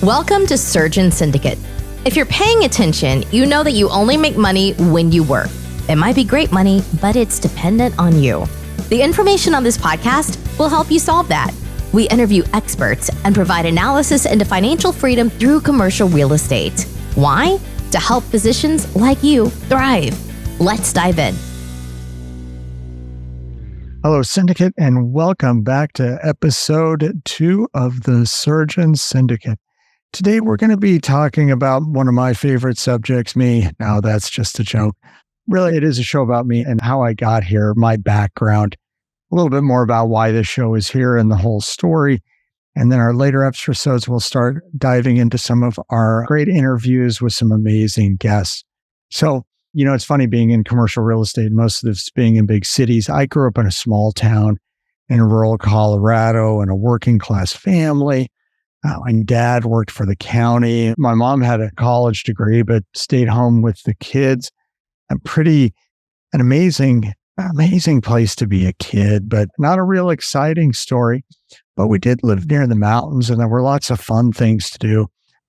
Welcome to Surgeon Syndicate. If you're paying attention, you know that you only make money when you work. It might be great money, but it's dependent on you. The information on this podcast will help you solve that. We interview experts and provide analysis into financial freedom through commercial real estate. Why? To help physicians like you thrive. Let's dive in. Hello, Syndicate, and welcome back to episode 2 of the Surgeon Syndicate. Today, we're going to be talking about one of my favorite subjects, me. Now, that's just a joke. Really, it is a show about me and how I got here, my background, a little bit more about why this show is here and the whole story. And then our later episodes, we'll start diving into some of our great interviews with some amazing guests. So, it's funny being in commercial real estate, most of this being in big cities. I grew up in a small town in rural Colorado in a working class family. My dad worked for the county. My mom had a college degree, but stayed home with the kids. An amazing place to be a kid, but not a real exciting story. But we did live near the mountains and there were lots of fun things to do.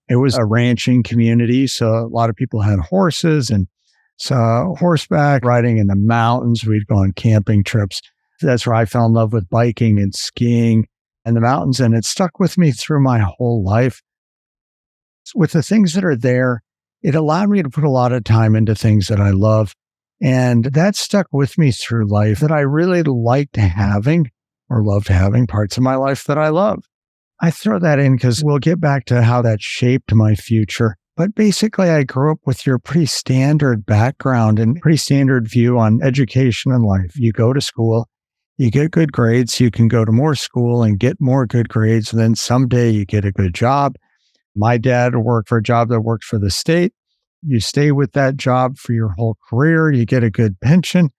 It was a ranching community, so a lot of people had horses and horseback riding in the mountains. We'd go on camping trips. That's where I fell in love with biking and skiing and the mountains, and it stuck with me through my whole life. With the things that are there, it allowed me to put a lot of time into things that I love, and that stuck with me through life, that I really liked having or loved having parts of my life that I love. I throw that in because we'll get back to how that shaped my future. But basically, I grew up with your pretty standard background and pretty standard view on education and life. You go to school, you get good grades, you can go to more school and get more good grades, and then someday you get a good job. My dad worked for a job that worked for the state. You stay with that job for your whole career, you get a good pension,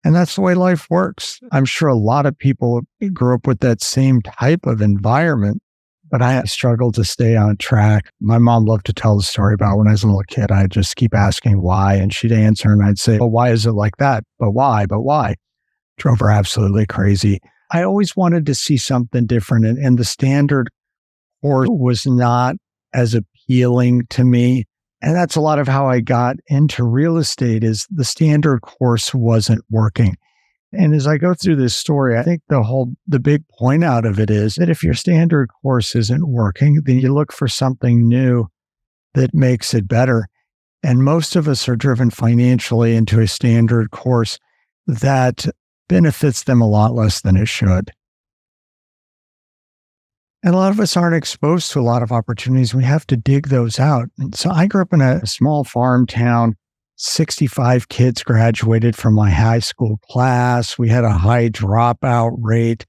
and that's the way life works. I'm sure a lot of people grew up with that same type of environment, but I struggled to stay on track. My mom loved to tell the story about when I was a little kid, I'd just keep asking why, and she'd answer, and I'd say, well, why is it like that? But why? But why? Drove her absolutely crazy. I always wanted to see something different, and the standard course was not as appealing to me. And that's a lot of how I got into real estate, is the standard course wasn't working. And as I go through this story, I think the big point out of it is that if your standard course isn't working, then you look for something new that makes it better. And most of us are driven financially into a standard course that benefits them a lot less than it should. And a lot of us aren't exposed to a lot of opportunities. We have to dig those out. And so I grew up in a small farm town. 65 kids graduated from my high school class. We had a high dropout rate.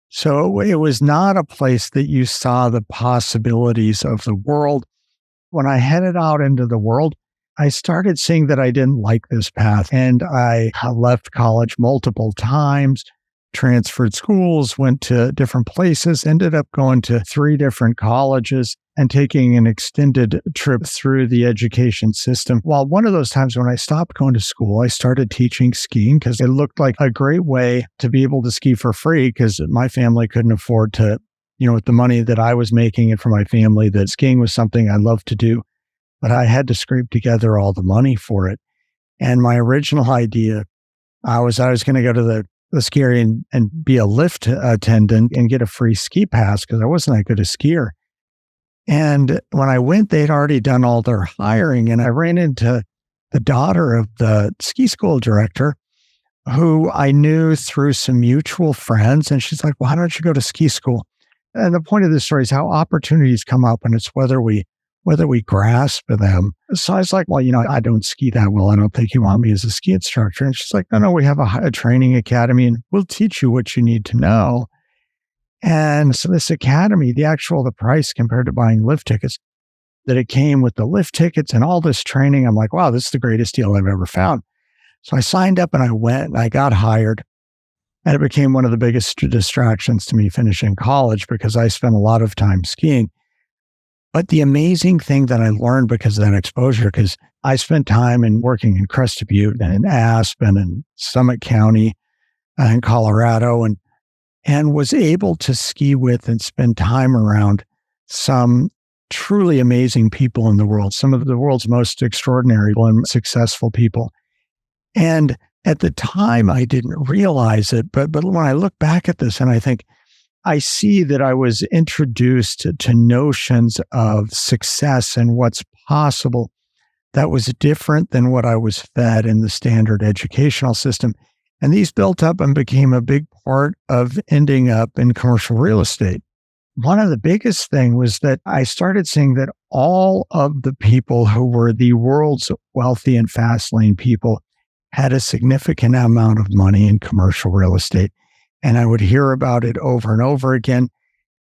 So it was not a place that you saw the possibilities of the world. When I headed out into the world, I started seeing that I didn't like this path. And I left college multiple times, transferred schools, went to different places, ended up going to 3 different colleges and taking an extended trip through the education system. Well, one of those times when I stopped going to school, I started teaching skiing because it looked like a great way to be able to ski for free, because my family couldn't afford to, with the money that I was making and for my family, that skiing was something I loved to do, but I had to scrape together all the money for it. And my original idea, I was going to go to the ski area and be a lift attendant and get a free ski pass because I wasn't that good a skier. And when I went, they'd already done all their hiring. And I ran into the daughter of the ski school director, who I knew through some mutual friends. And she's like, why don't you go to ski school? And the point of this story is how opportunities come up, and it's whether we grasp them. So I was like, well, I don't ski that well. I don't think you want me as a ski instructor. And she's like, no, we have a training academy and we'll teach you what you need to know. And so this academy, the price compared to buying lift tickets, that it came with the lift tickets and all this training. I'm like, wow, this is the greatest deal I've ever found. So I signed up and I went and I got hired. And it became one of the biggest distractions to me finishing college because I spent a lot of time skiing. But the amazing thing that I learned because of that exposure, because I spent time working in Crested Butte and in Aspen and Summit County in Colorado, and was able to ski with and spend time around some truly amazing people in the world, some of the world's most extraordinary and successful people. And at the time, I didn't realize it. But when I look back at this and I think, I see that I was introduced to notions of success and what's possible that was different than what I was fed in the standard educational system. And these built up and became a big part of ending up in commercial real estate. One of the biggest things was that I started seeing that all of the people who were the world's wealthy and fast lane people had a significant amount of money in commercial real estate. And I would hear about it over and over again.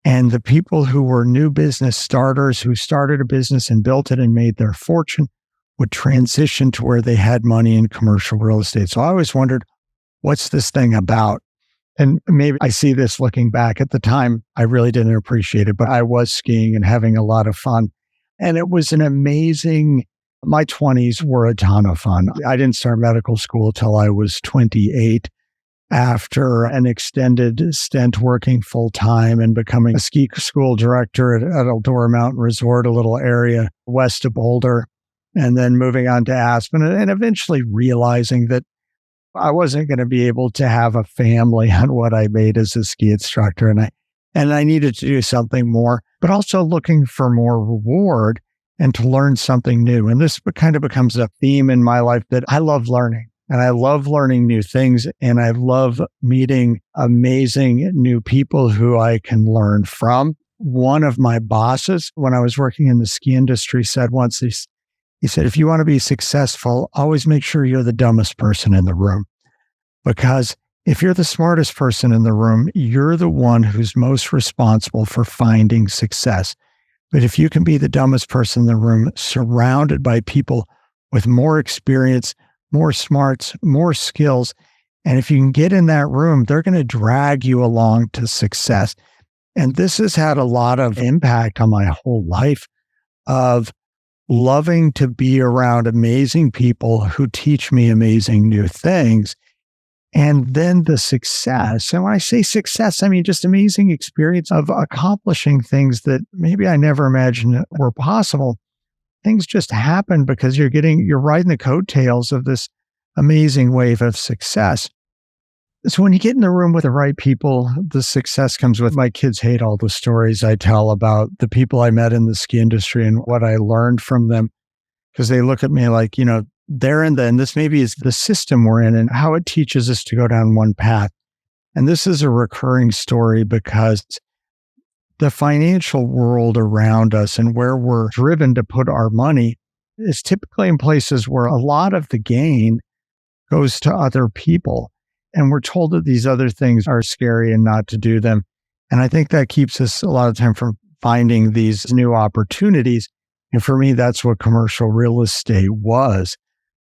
And the people who were new business starters, who started a business and built it and made their fortune, would transition to where they had money in commercial real estate. So I always wondered, what's this thing about? And maybe I see this looking back. At the time, I really didn't appreciate it, but I was skiing and having a lot of fun. And it was an amazing, my 20s were a ton of fun. I didn't start medical school till I was 28. After an extended stint working full time and becoming a ski school director at Eldora Mountain Resort, a little area west of Boulder, and then moving on to Aspen, and eventually realizing that I wasn't going to be able to have a family on what I made as a ski instructor. And I needed to do something more, but also looking for more reward and to learn something new. And this kind of becomes a theme in my life that I love learning. And I love learning new things. And I love meeting amazing new people who I can learn from. One of my bosses, when I was working in the ski industry, said once, he said, if you want to be successful, always make sure you're the dumbest person in the room. Because if you're the smartest person in the room, you're the one who's most responsible for finding success. But if you can be the dumbest person in the room, surrounded by people with more experience, more smarts, more skills, and if you can get in that room, they're going to drag you along to success. And this has had a lot of impact on my whole life of loving to be around amazing people who teach me amazing new things. And then the success. And when I say success, I mean just amazing experience of accomplishing things that maybe I never imagined were possible. Things just happen because you're riding the coattails of this amazing wave of success. So when you get in the room with the right people, the success comes with. My kids hate all the stories I tell about the people I met in the ski industry and what I learned from them, because they look at me like, they're in and this maybe is the system we're in and how it teaches us to go down one path. And this is a recurring story because the financial world around us and where we're driven to put our money is typically in places where a lot of the gain goes to other people. And we're told that these other things are scary and not to do them. And I think that keeps us a lot of time from finding these new opportunities. And for me, that's what commercial real estate was.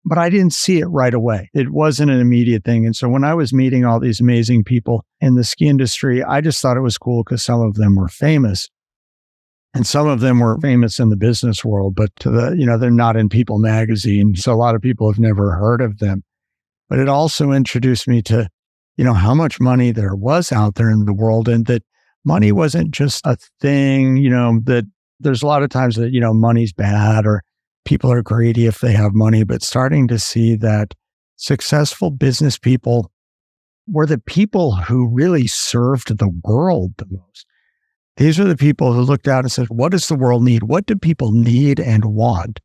But I didn't see it right away. It wasn't an immediate thing. And so when I was meeting all these amazing people in the ski industry, I just thought it was cool because some of them were famous. And some of them were famous in the business world, but they're not in People magazine. So a lot of people have never heard of them. But it also introduced me to, how much money there was out there in the world, and that money wasn't just a thing, that there's a lot of times that, money's bad or people are greedy if they have money, but starting to see that successful business people were the people who really served the world the most. These are the people who looked out and said, what does the world need? What do people need and want?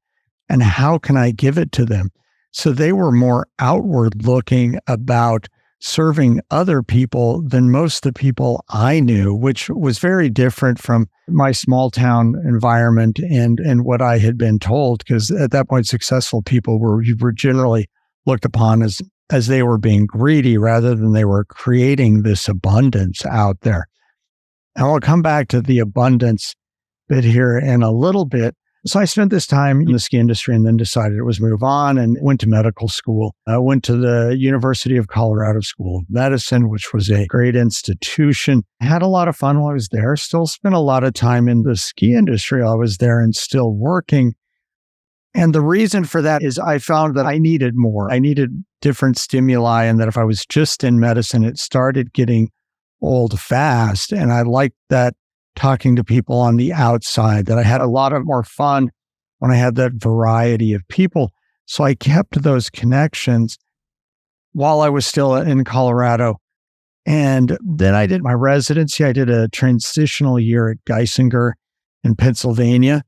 And how can I give it to them? So they were more outward looking about serving other people than most of the people I knew, which was very different from my small town environment and what I had been told. Because at that point, successful people were generally looked upon as they were being greedy rather than they were creating this abundance out there. And I'll come back to the abundance bit here in a little bit. So I spent this time in the ski industry and then decided it was move on and went to medical school. I went to the University of Colorado School of Medicine, which was a great institution. Had a lot of fun while I was there. Still spent a lot of time in the ski industry. I was there and still working. And the reason for that is I found that I needed more. I needed different stimuli, and that if I was just in medicine, it started getting old fast. And I liked that talking to people on the outside, that I had a lot of more fun when I had that variety of people. So I kept those connections while I was still in Colorado. And then I did my residency. I did a transitional year at Geisinger in Pennsylvania.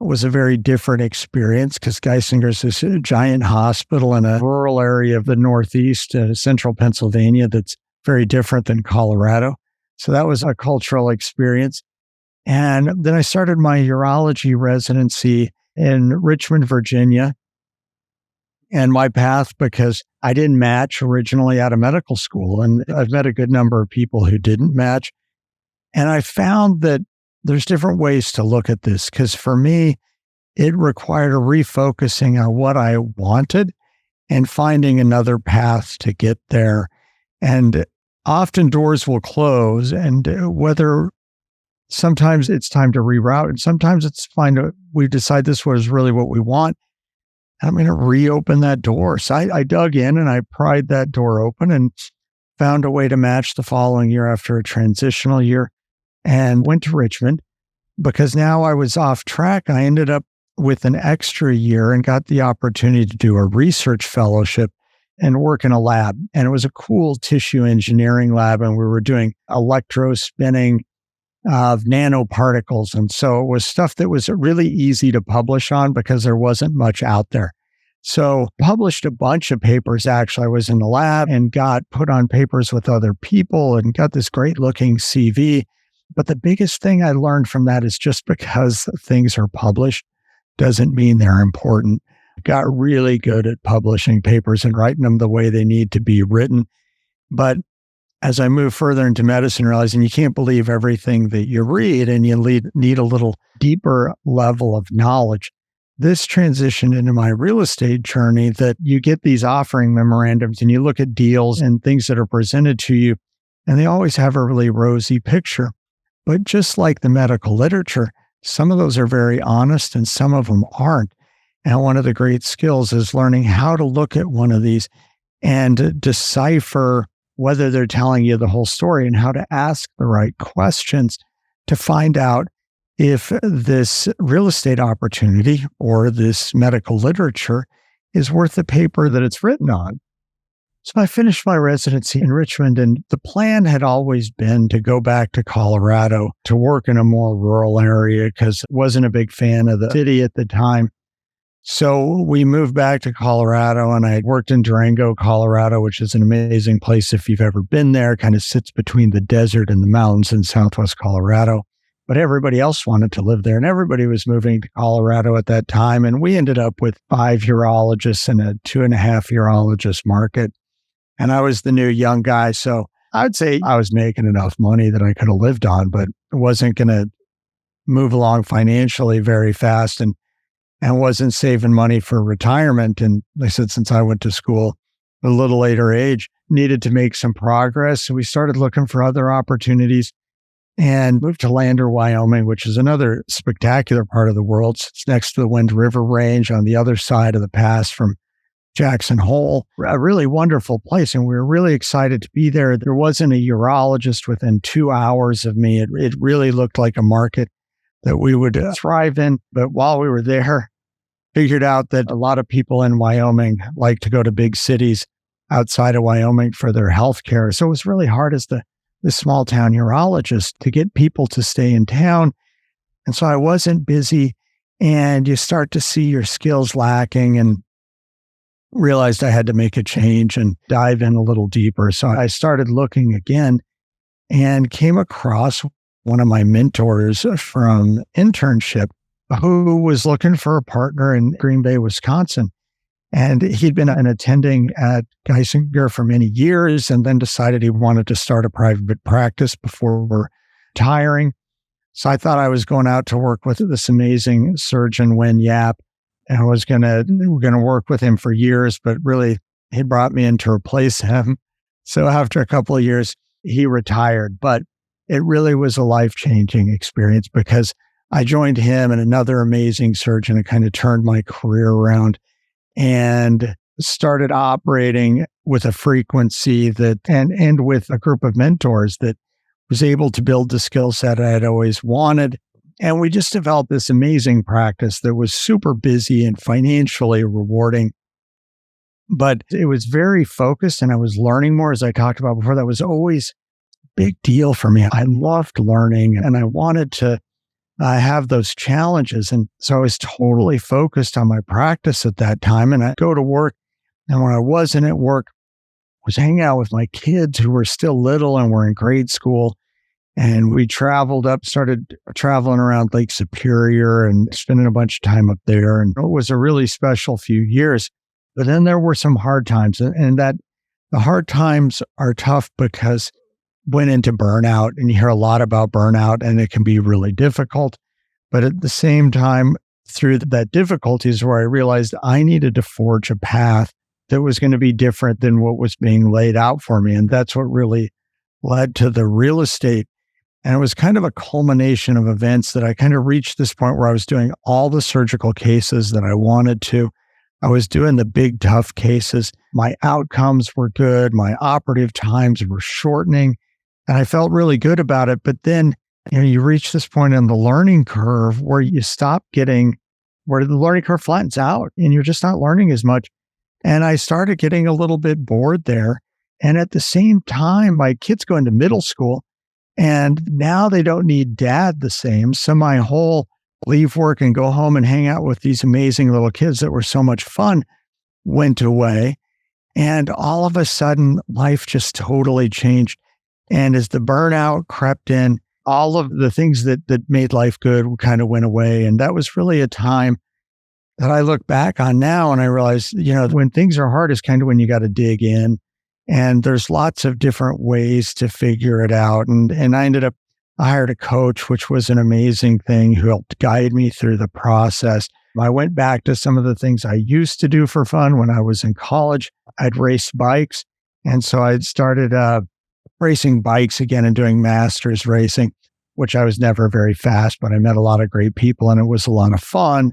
It was a very different experience because Geisinger is this giant hospital in a rural area of the Northeast, central Pennsylvania, that's very different than Colorado. So that was a cultural experience. And then I started my urology residency in Richmond, Virginia. And my path, because I didn't match originally out of medical school, and I've met a good number of people who didn't match. And I found that there's different ways to look at this, because for me, it required a refocusing on what I wanted and finding another path to get there. And often doors will close, and whether sometimes it's time to reroute, and sometimes it's fine to, we decide this was really what we want. I'm going to reopen that door. So I dug in and I pried that door open and found a way to match the following year after a transitional year, and went to Richmond because now I was off track. I ended up with an extra year and got the opportunity to do a research fellowship and work in a lab. And it was a cool tissue engineering lab. And we were doing electrospinning of nanoparticles. And so it was stuff that was really easy to publish on because there wasn't much out there. So published a bunch of papers. Actually, I was in the lab and got put on papers with other people and got this great looking CV. But the biggest thing I learned from that is just because things are published doesn't mean they're important. Got really good at publishing papers and writing them the way they need to be written. But as I move further into medicine, realizing you can't believe everything that you read and you need a little deeper level of knowledge. This transitioned into my real estate journey, that you get these offering memorandums and you look at deals and things that are presented to you, and they always have a really rosy picture. But just like the medical literature, some of those are very honest and some of them aren't. And one of the great skills is learning how to look at one of these and decipher whether they're telling you the whole story, and how to ask the right questions to find out if this real estate opportunity or this medical literature is worth the paper that it's written on. So I finished my residency in Richmond, and the plan had always been to go back to Colorado to work in a more rural area because I wasn't a big fan of the city at the time. So we moved back to Colorado, and I worked in Durango, Colorado, which is an amazing place if you've ever been there. Kind of sits between the desert and the mountains in Southwest Colorado. But everybody else wanted to live there, and everybody was moving to Colorado at that time. And we ended up with 5 urologists and a 2.5 urologist market. And I was the new young guy. So I'd say I was making enough money that I could have lived on, but wasn't going to move along financially very fast, and wasn't saving money for retirement. And like I said, since I went to school at a little later age, needed to make some progress. So we started looking for other opportunities and moved to Lander, Wyoming, which is another spectacular part of the world. It's next to the Wind River Range on the other side of the pass from Jackson Hole. A really wonderful place. And we were really excited to be there. There wasn't a urologist within 2 hours of me. It really looked like a market that we would thrive in. But while we were there, figured out that a lot of people in Wyoming like to go to big cities outside of Wyoming for their health care. So it was really hard as the small town urologist to get people to stay in town. And so I wasn't busy, and you start to see your skills lacking, and realized I had to make a change and dive in a little deeper. So I started looking again and came across one of my mentors from internship who was looking for a partner in Green Bay, Wisconsin. And he'd been an attending at Geisinger for many years, and then decided he wanted to start a private practice before retiring. So I thought I was going out to work with this amazing surgeon, Wen Yap, and we're going to work with him for years, but really he brought me in to replace him. So after a couple of years, he retired. But it really was a life-changing experience because I joined him and another amazing surgeon and kind of turned my career around and started operating with a frequency that, and with a group of mentors that was able to build the skill set I had always wanted. And we just developed this amazing practice that was super busy and financially rewarding. But it was very focused and I was learning more, as I talked about before. That was always a big deal for me. I loved learning and I wanted to have those challenges. And so I was totally focused on my practice at that time. And I go to work. And when I wasn't at work, I was hanging out with my kids who were still little and were in grade school. And we started traveling around Lake Superior and spending a bunch of time up there. And it was a really special few years. But then there were some hard times. And that the hard times are tough because went into burnout, and you hear a lot about burnout, and it can be really difficult. But at the same time, through that difficulty is where I realized I needed to forge a path that was going to be different than what was being laid out for me. And that's what really led to the real estate. And it was kind of a culmination of events that I kind of reached this point where I was doing all the surgical cases that I wanted to. I was doing the big, tough cases. My outcomes were good. My operative times were shortening. And I felt really good about it. But then, you reach this point in the learning curve where where the learning curve flattens out and you're just not learning as much. And I started getting a little bit bored there. And at the same time, my kids go into middle school and now they don't need dad the same. So my whole leave work and go home and hang out with these amazing little kids that were so much fun went away. And all of a sudden, life just totally changed. And as the burnout crept in, all of the things that made life good kind of went away. And that was really a time that I look back on now and I realize, when things are hard is kind of when you got to dig in. And there's lots of different ways to figure it out. And I hired a coach, which was an amazing thing, who helped guide me through the process. I went back to some of the things I used to do for fun when I was in college. I'd race bikes. And so I'd started racing bikes again and doing masters racing, which I was never very fast, but I met a lot of great people and it was a lot of fun.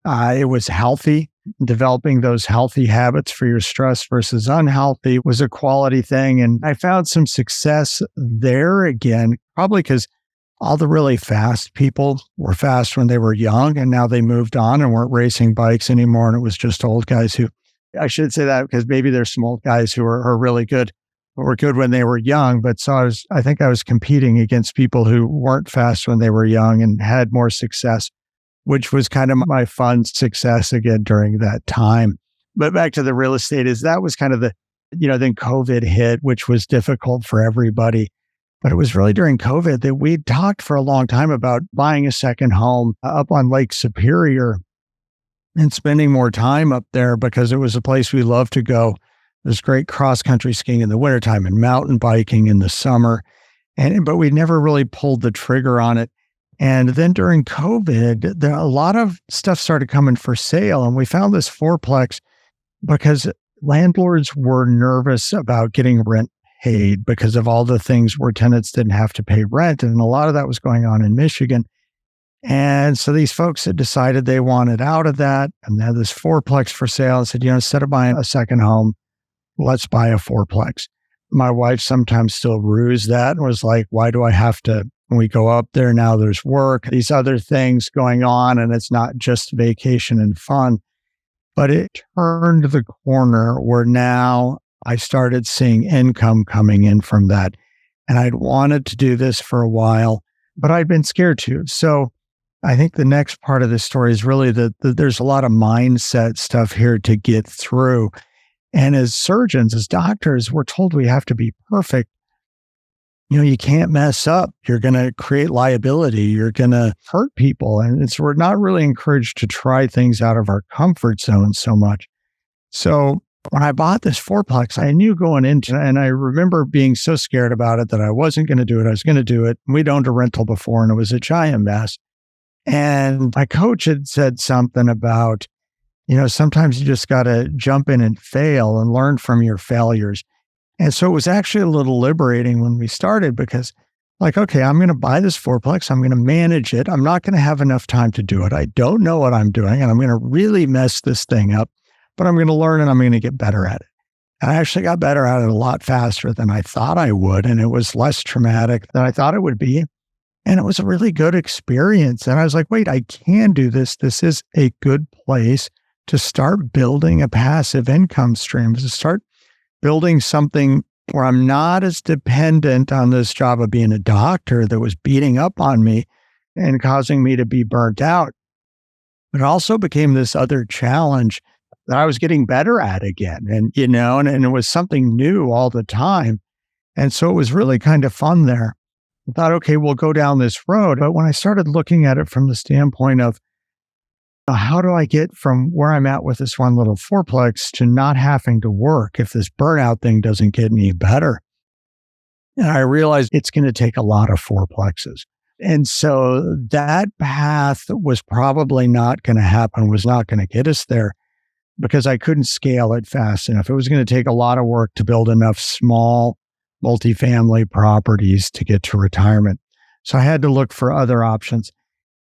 It was healthy. Developing those healthy habits for your stress versus unhealthy was a quality thing. And I found some success there again, probably because all the really fast people were fast when they were young and now they moved on and weren't racing bikes anymore. And it was just old guys I should say that because maybe there's some old guys who are really good, but were good when they were young. But so I think I was competing against people who weren't fast when they were young and had more success, which was kind of my fun success again during that time. But back to the real estate that was kind of then COVID hit, which was difficult for everybody. But it was really during COVID that we talked for a long time about buying a second home up on Lake Superior and spending more time up there because it was a place we loved to go. There's great cross-country skiing in the wintertime and mountain biking in the summer. But we never really pulled the trigger on it. And then during COVID, a lot of stuff started coming for sale. And we found this fourplex because landlords were nervous about getting rent paid because of all the things where tenants didn't have to pay rent. And a lot of that was going on in Michigan. And so these folks had decided they wanted out of that. And they had this fourplex for sale and said, instead of buying a second home, let's buy a fourplex. My wife sometimes still rues that and was like, why do I have to? When we go up there now, there's work, these other things going on, and it's not just vacation and fun. But it turned the corner where now I started seeing income coming in from that. And I'd wanted to do this for a while, but I'd been scared to. So I think the next part of this story is really that there's a lot of mindset stuff here to get through. And as surgeons, as doctors, we're told we have to be perfect. You can't mess up. You're going to create liability. You're going to hurt people. And we're not really encouraged to try things out of our comfort zone so much. So when I bought this fourplex, I knew going into it, and I remember being so scared about it that I wasn't going to do it. I was going to do it. We'd owned a rental before and it was a giant mess. And my coach had said something about, sometimes you just got to jump in and fail and learn from your failures. And so it was actually a little liberating when we started because okay, I'm going to buy this fourplex. I'm going to manage it. I'm not going to have enough time to do it. I don't know what I'm doing and I'm going to really mess this thing up, but I'm going to learn and I'm going to get better at it. And I actually got better at it a lot faster than I thought I would. And it was less traumatic than I thought it would be. And it was a really good experience. And I was like, wait, I can do this. This is a good place to start building a passive income stream, to start building something where I'm not as dependent on this job of being a doctor that was beating up on me and causing me to be burnt out. But it also became this other challenge that I was getting better at again. And, and it was something new all the time. And so it was really kind of fun there. I thought, okay, we'll go down this road. But when I started looking at it from the standpoint of how do I get from where I'm at with this one little fourplex to not having to work if this burnout thing doesn't get any better? And I realized it's going to take a lot of fourplexes. And so that path was probably not going to happen, was not going to get us there because I couldn't scale it fast enough. It was going to take a lot of work to build enough small multifamily properties to get to retirement. So I had to look for other options.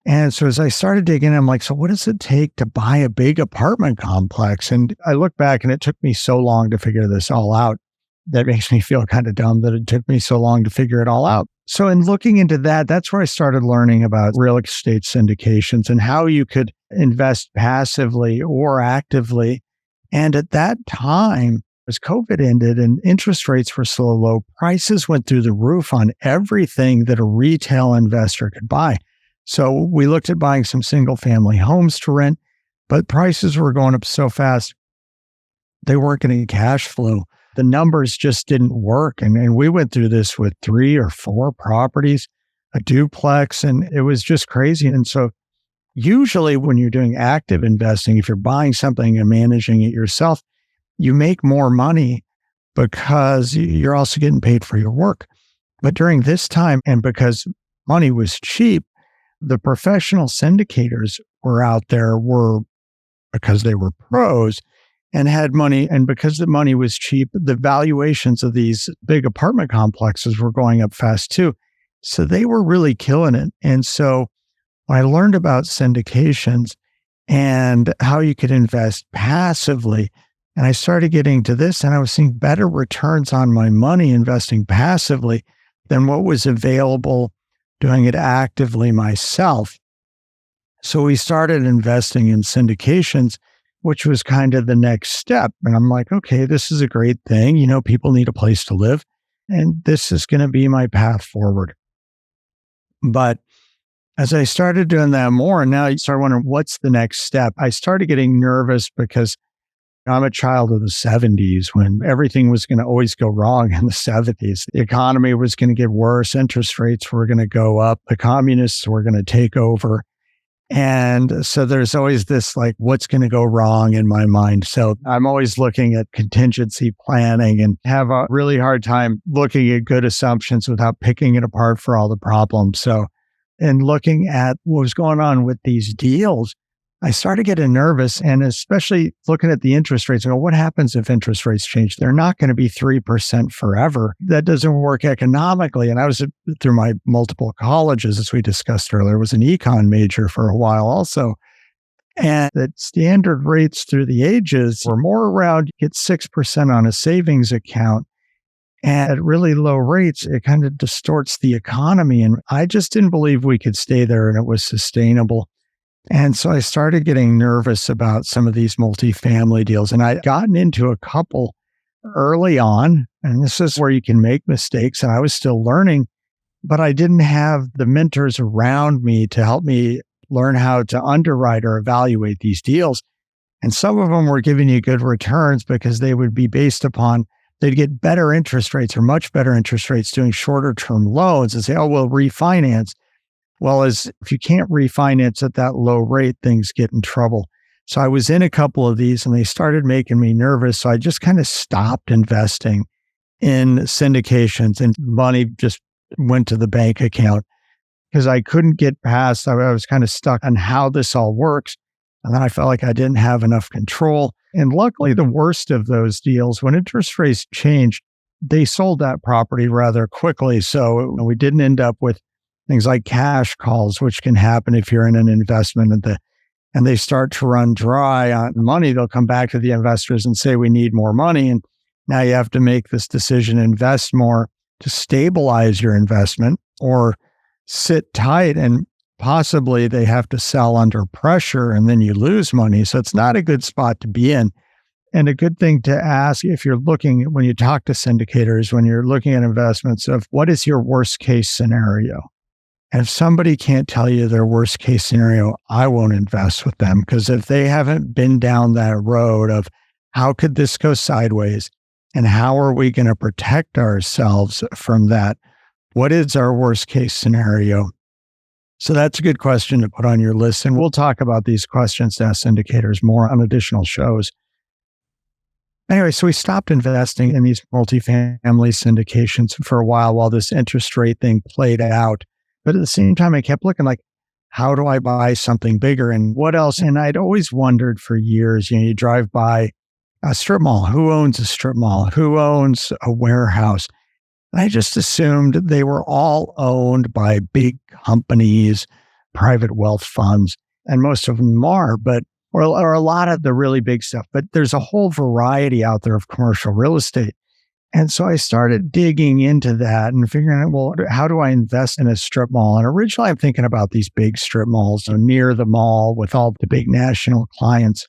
And so as I started digging, I'm like, so what does it take to buy a big apartment complex? And I look back and it took me so long to figure this all out. That makes me feel kind of dumb that it took me so long to figure it all out. So in looking into that, that's where I started learning about real estate syndications and how you could invest passively or actively. And at that time, as COVID ended and interest rates were so low, prices went through the roof on everything that a retail investor could buy. So we looked at buying some single family homes to rent, but prices were going up so fast, they weren't getting cash flow. The numbers just didn't work. And we went through this with 3 or 4 properties, a duplex, and it was just crazy. And so usually when you're doing active investing, if you're buying something and managing it yourself, you make more money because you're also getting paid for your work. But during this time, and because money was cheap, the professional syndicators were out there because they were pros and had money. And because the money was cheap, the valuations of these big apartment complexes were going up fast too. So they were really killing it. And so when I learned about syndications and how you could invest passively, and I started getting to this, and I was seeing better returns on my money investing passively than what was available doing it actively myself. So we started investing in syndications, which was kind of the next step. And I'm like, okay, this is a great thing. People need a place to live, and this is going to be my path forward. But as I started doing that more, and now you start wondering, what's the next step? I started getting nervous because I'm a child of the 70s when everything was going to always go wrong in the 70s. The economy was going to get worse. Interest rates were going to go up. The communists were going to take over. And so there's always this like, what's going to go wrong in my mind. So I'm always looking at contingency planning and have a really hard time looking at good assumptions without picking it apart for all the problems. So in looking at what was going on with these deals, I started getting nervous, and especially looking at the interest rates. What happens if interest rates change? They're not going to be 3% forever. That doesn't work economically. And I was through my multiple colleges, as we discussed earlier, was an econ major for a while also. And the standard rates through the ages were more around, you get 6% on a savings account. And at really low rates, it kind of distorts the economy. And I just didn't believe we could stay there and it was sustainable. And so I started getting nervous about some of these multifamily deals. And I'd gotten into a couple early on, and this is where you can make mistakes. And I was still learning, but I didn't have the mentors around me to help me learn how to underwrite or evaluate these deals. And some of them were giving you good returns because they would be based upon, they'd get better interest rates or much better interest rates doing shorter term loans and say, oh, we'll refinance. Well, if you can't refinance at that low rate, things get in trouble. So I was in a couple of these and they started making me nervous. So I just kind of stopped investing in syndications and money just went to the bank account because I couldn't get past, I was kind of stuck on how this all works. And then I felt like I didn't have enough control. And luckily, the worst of those deals, when interest rates changed, they sold that property rather quickly. So we didn't end up with things like cash calls, which can happen if you're in an investment and they start to run dry on money. They'll come back to the investors and say, we need more money. And Now you have to make this decision, invest more to stabilize your investment or sit tight, and possibly they have to sell under pressure and then you lose money. So it's not a good spot to be in. And a good thing to ask if you're looking, when you talk to syndicators, when you're looking at investments, of what is your worst case scenario? And if somebody can't tell you their worst case scenario, I won't invest with them, because if they haven't been down that road of how could this go sideways and how are we going to protect ourselves from that? What is our worst case scenario? So that's a good question to put on your list. And we'll talk about these questions to ask syndicators more on additional shows. Anyway, so we stopped investing in these multifamily syndications for a while this interest rate thing played out. But at the same time, I kept looking like, how do I buy something bigger and what else? And I'd always wondered for years, you drive by a strip mall. Who owns a strip mall? Who owns a warehouse? And I just assumed they were all owned by big companies, private wealth funds, and most of them are, or a lot of the really big stuff. But there's a whole variety out there of commercial real estate. And so I started digging into that and figuring out, well, how do I invest in a strip mall? And originally I'm thinking about these big strip malls near the mall with all the big national clients.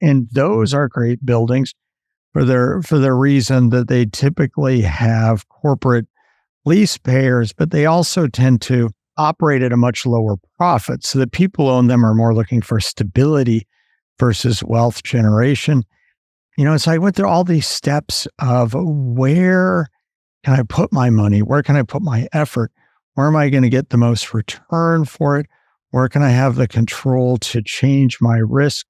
And those are great buildings for the reason that they typically have corporate lease payers, but they also tend to operate at a much lower profit. So the people who own them are more looking for stability versus wealth generation. So I went through all these steps of where can I put my money? Where can I put my effort? Where am I going to get the most return for it? Where can I have the control to change my risk?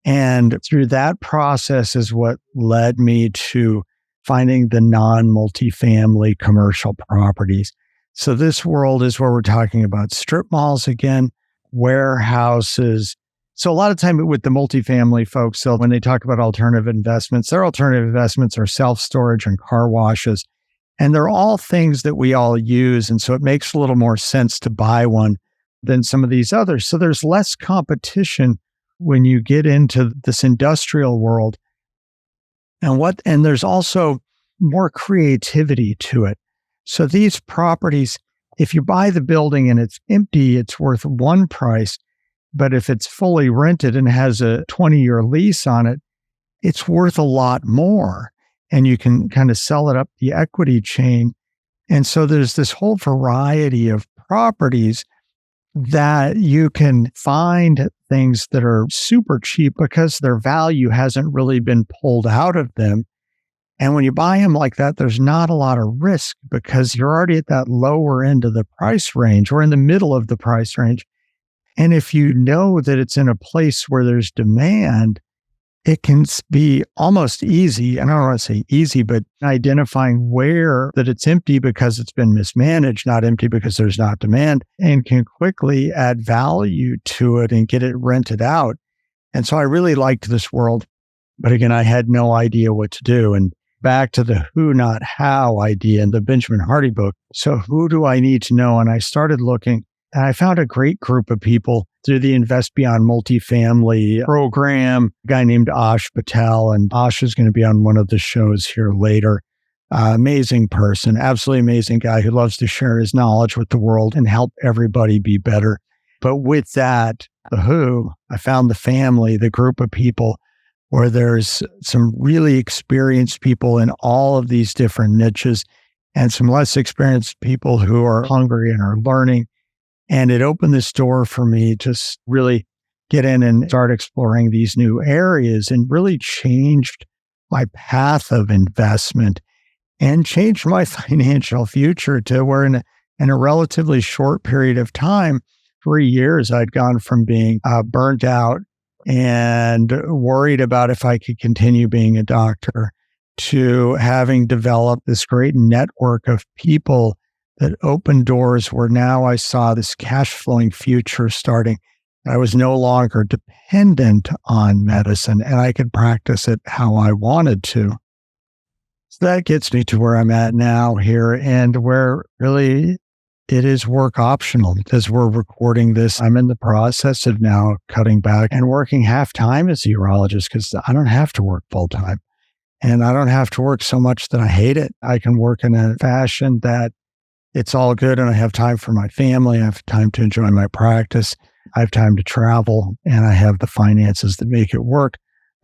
And through that process is what led me to finding the non-multifamily commercial properties. So this world is where we're talking about strip malls again, warehouses. So a lot of time with the multifamily folks, so when they talk about alternative investments, their alternative investments are self-storage and car washes. And they're all things that we all use. And so it makes a little more sense to buy one than some of these others. So there's less competition when you get into this industrial world. And there's also more creativity to it. So these properties, if you buy the building and it's empty, it's worth one price. But if it's fully rented and has a 20-year lease on it, it's worth a lot more. And you can kind of sell it up the equity chain. And so there's this whole variety of properties that you can find things that are super cheap because their value hasn't really been pulled out of them. And when you buy them like that, there's not a lot of risk because you're already at that lower end of the price range or in the middle of the price range. And if you know that it's in a place where there's demand, it can be almost easy. And I don't want to say easy, but identifying where that it's empty because it's been mismanaged, not empty because there's not demand, and can quickly add value to it and get it rented out. And so I really liked this world. But again, I had no idea what to do. And back to the who, not how idea in the Benjamin Hardy book. So who do I need to know? And I started looking. And I found a great group of people through the Invest Beyond Multifamily program, a guy named Ash Patel, and Ash is going to be on one of the shows here later. Amazing person, absolutely amazing guy who loves to share his knowledge with the world and help everybody be better. But with that, the who, I found the family, the group of people where there's some really experienced people in all of these different niches and some less experienced people who are hungry and are learning. And it opened this door for me to really get in and start exploring these new areas and really changed my path of investment and changed my financial future to where in a relatively short period of time, 3 years, I'd gone from being burnt out and worried about if I could continue being a doctor to having developed this great network of people that opened doors where now I saw this cash flowing future starting. I was no longer dependent on medicine and I could practice it how I wanted to. So that gets me to where I'm at now here and where really it is work optional. As we're recording this, I'm in the process of now cutting back and working half time as a urologist because I don't have to work full time. And I don't have to work so much that I hate it. I can work in a fashion that it's all good and I have time for my family. I have time to enjoy my practice. I have time to travel and I have the finances that make it work.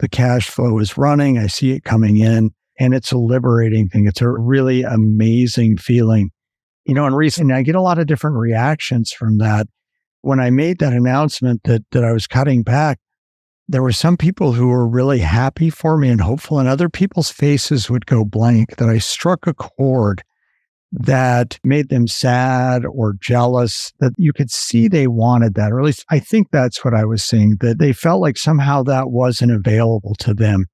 The cash flow is running. I see it coming in and it's a liberating thing. It's a really amazing feeling. And recently I get a lot of different reactions from that. When I made that announcement that I was cutting back, there were some people who were really happy for me and hopeful, and other people's faces would go blank, that I struck a chord that made them sad or jealous, that you could see they wanted that, or at least I think that's what I was seeing, that they felt like somehow that wasn't available to them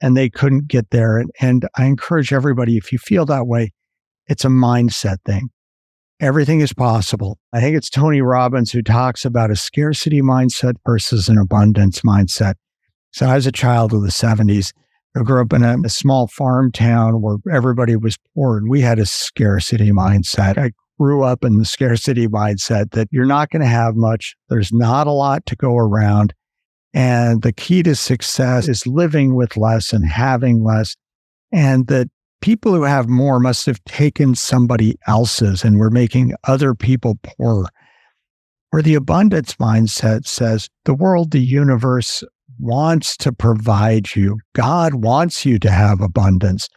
and they couldn't get there. And I encourage everybody, if you feel that way, it's a mindset thing. Everything is possible. I think it's Tony Robbins who talks about a scarcity mindset versus an abundance mindset. So I was a child of the 70s. I grew up in a small farm town where everybody was poor and we had a scarcity mindset. I grew up in the scarcity mindset that you're not going to have much. There's not a lot to go around. And the key to success is living with less and having less. And that people who have more must have taken somebody else's and were making other people poorer. Where the abundance mindset says the world, the universe wants to provide you. God wants you to have abundance,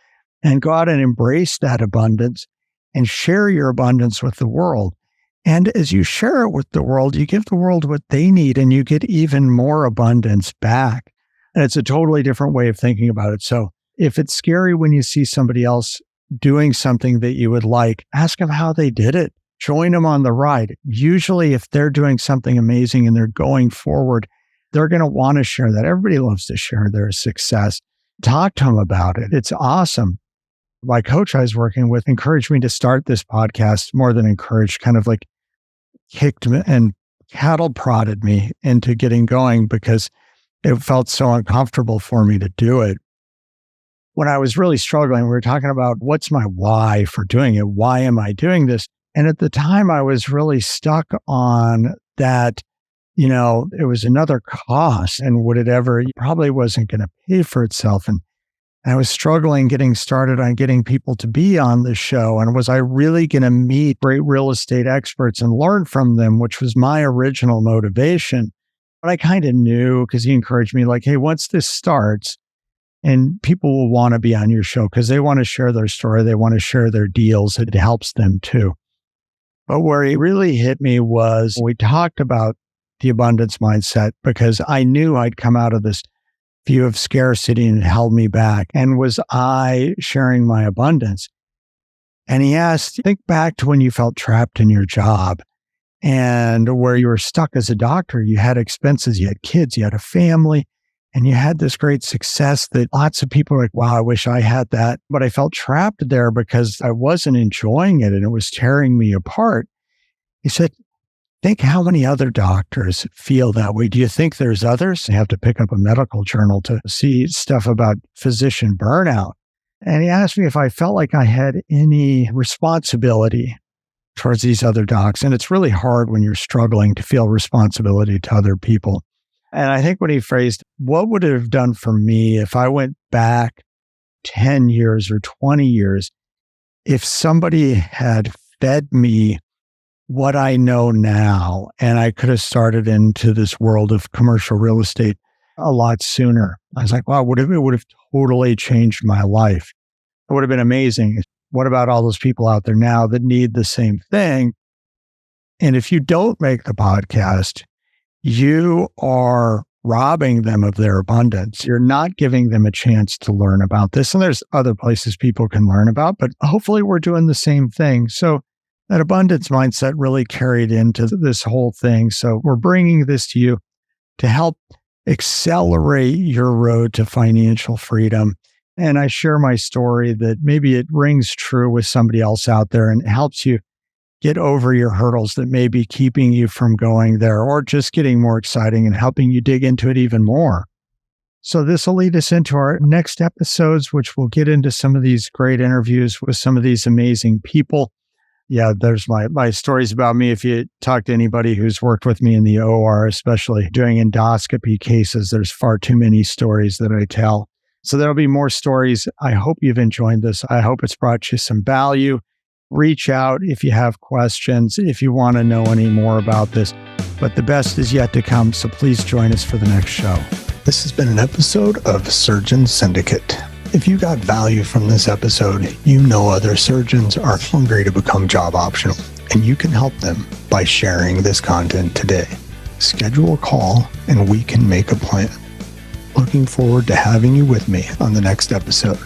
and go out and embrace that abundance and share your abundance with the world. And as you share it with the world, you give the world what they need and you get even more abundance back. And it's a totally different way of thinking about it. So if it's scary when you see somebody else doing something that you would like, ask them how they did it. Join them on the ride. Usually, if they're doing something amazing and they're going forward, they're going to want to share that. Everybody loves to share their success. Talk to them about it. It's awesome. My coach I was working with encouraged me to start this podcast, more than encouraged, kind of like kicked me and cattle prodded me into getting going because it felt so uncomfortable for me to do it. When I was really struggling, we were talking about what's my why for doing it? Why am I doing this? And at the time, I was really stuck on that, it was another cost. And it probably wasn't going to pay for itself. And I was struggling getting started on getting people to be on the show. And was I really going to meet great real estate experts and learn from them, which was my original motivation. But I kind of knew because he encouraged me like, hey, once this starts, and people will want to be on your show because they want to share their story. They want to share their deals. It helps them too. But where it really hit me was we talked about the abundance mindset because I knew I'd come out of this view of scarcity and it held me back. And was I sharing my abundance? And he asked, think back to when you felt trapped in your job and where you were stuck as a doctor. You had expenses, you had kids, you had a family. And you had this great success that lots of people are like, wow, I wish I had that. But I felt trapped there because I wasn't enjoying it and it was tearing me apart. He said, think how many other doctors feel that way. Do you think there's others? You have to pick up a medical journal to see stuff about physician burnout. And he asked me if I felt like I had any responsibility towards these other docs. And it's really hard when you're struggling to feel responsibility to other people. And I think when he phrased, what would it have done for me if I went back 10 years or 20 years, if somebody had fed me what I know now, and I could have started into this world of commercial real estate a lot sooner. I was like, wow, it would have totally changed my life. It would have been amazing. What about all those people out there now that need the same thing? And if you don't make the podcast, you are robbing them of their abundance. You're not giving them a chance to learn about this. And there's other places people can learn about, but hopefully we're doing the same thing. So that abundance mindset really carried into this whole thing. So we're bringing this to you to help accelerate your road to financial freedom. And I share my story that maybe it rings true with somebody else out there and helps you get over your hurdles that may be keeping you from going there or just getting more exciting and helping you dig into it even more. So this will lead us into our next episodes, which will get into some of these great interviews with some of these amazing people. Yeah, there's my stories about me. If you talk to anybody who's worked with me in the OR, especially doing endoscopy cases, there's far too many stories that I tell. So there'll be more stories. I hope you've enjoyed this. I hope it's brought you some value. Reach out if you have questions, if you want to know any more about this. But the best is yet to come, so please join us for the next show. This has been an episode of Surgeon Syndicate. If you got value from this episode, you know other surgeons are hungry to become job optional, and you can help them by sharing this content today. Schedule a call and we can make a plan. Looking forward to having you with me on the next episode.